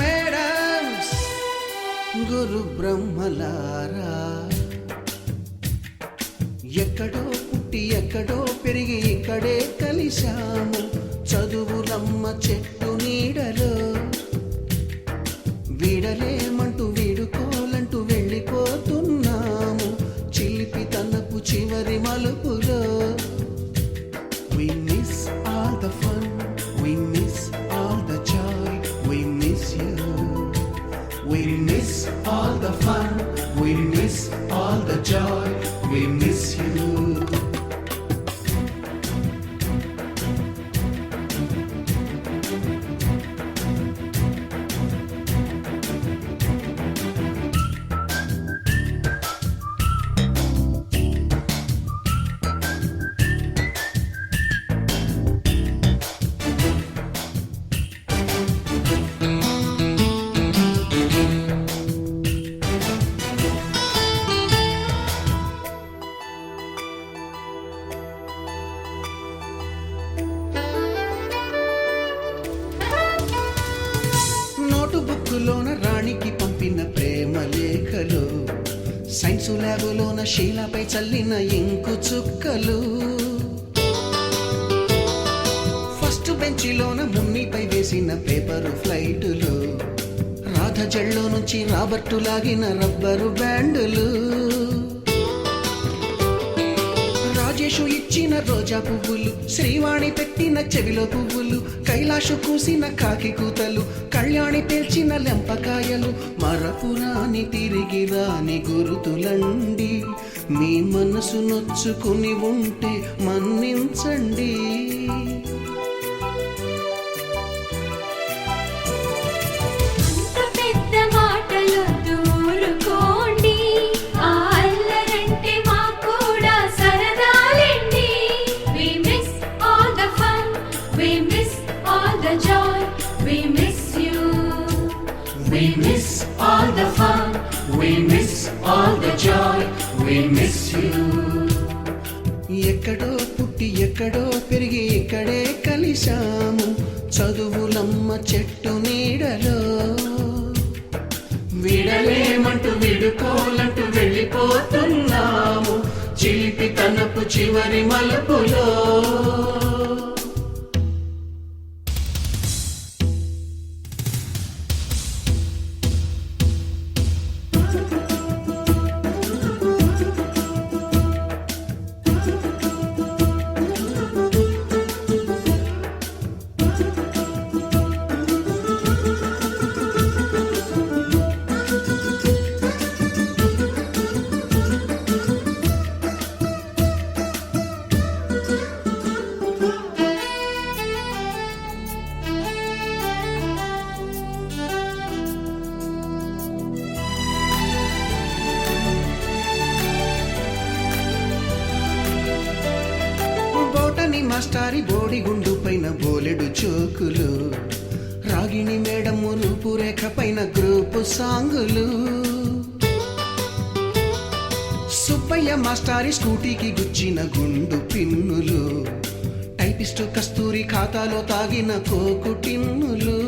Madams గురు బ్రహ్మలారా, ఎక్కడో పుట్టి ఎక్కడో పెరిగి ఇక్కడే కలిశాము చదువులమ్మ చెట్టు నీడలో. వీడలేమంటూ వీడుకోలంటూ వెళ్ళిపోతున్నాము చిలిపి తనపు చివరి మలుపులో. We miss all the fun, we miss all the joy, we miss you. We miss all the fun, we miss all the joy, we miss you. బుక్కులోన రాణికి పంపిన ప్రేమ లేఖలు, సైన్సు ల్యాబులోన శీలపై చల్లిన ఇంకు చుక్కలు, ఫస్ట్ బెంచిలోన మున్నిపై వేసిన పేపరు ఫ్లైటులు, రాధ జల్లో నుంచి రాబర్టు లాగిన rubber బ్యాండులు, Rajesh ఇచ్చిన రోజా పువ్వులు, శ్రీవాణి పెట్టిన చెవిలో పువ్వులు, కైలాషు కూసిన కాకి కూతలు, కళ్యాణి పేల్చిన లెంపకాయలు, మరపురాని తిరిగి రాని గురుతులండి. మీ మనసు నొచ్చుకుని ఉంటే మన్నించండి. We miss all the fun, we miss all the joy, we miss you. ఎక్కడో పుట్టి ఎక్కడో పెరిగి ఇక్కడే కలిశాము చదువులమ్మ చెట్టు నీడలో. వీడలేమంటూ వీడుకోలంటూ వెళ్ళిపోతున్నాము చిలిపి తనపు చివరి మలుపులో. మాస్టారి బోడిగుండు పైన బోలెడు చోకులు, రాగిణి మేడము రూపురేఖ పైన గ్రూపు సాంగులు, సుబ్బయ్య మాస్టారి స్కూటీకి గుచ్చిన గుండు పిన్నులు, టైపిస్టు కస్తూరి ఖాతాలో తాగిన కోకు టిన్నులు,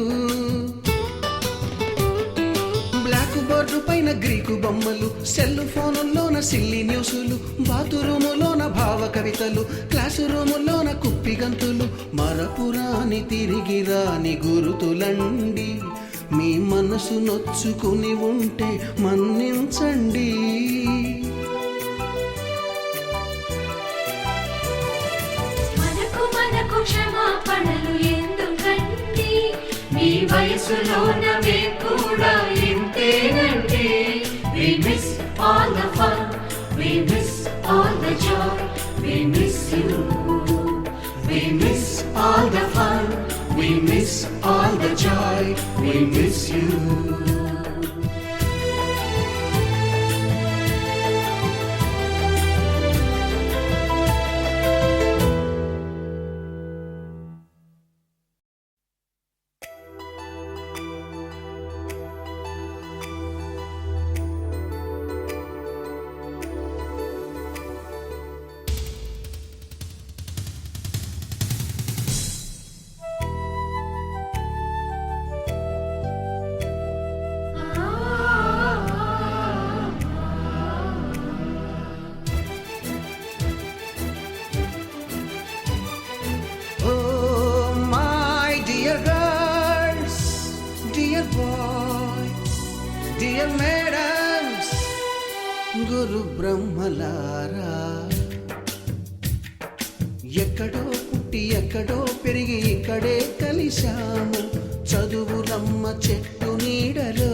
బ్లాక్ బోర్డు పైన గ్రీకు బొమ్మలు, సెల్ ఫోనుల్లోన సిల్లి న్యూసులు, బాతురూములోన భావ కవితలు, క్లాసు రూములోన కుప్పిగంతులు, మరపురాని తిరిగి రాని గురుతులండి. మీ మనసు నొచ్చుకుని ఉంటే మన్నించండి. మనకు క్షమాపణలు ఎందుకండి, మీ వయసులోన మేము కూడా ఇంతేనండి. We miss all the fun, we miss all the joy, we miss you. We miss all the fun, we miss all the joy, we miss you. గురు బ్రహ్మలారా, ఎక్కడో పుట్టి ఎక్కడో పెరిగి ఇక్కడే కలిశాము. చదువులమ్మ చెట్టు నీడలో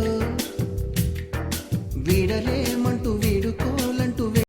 వీడలేమంటూ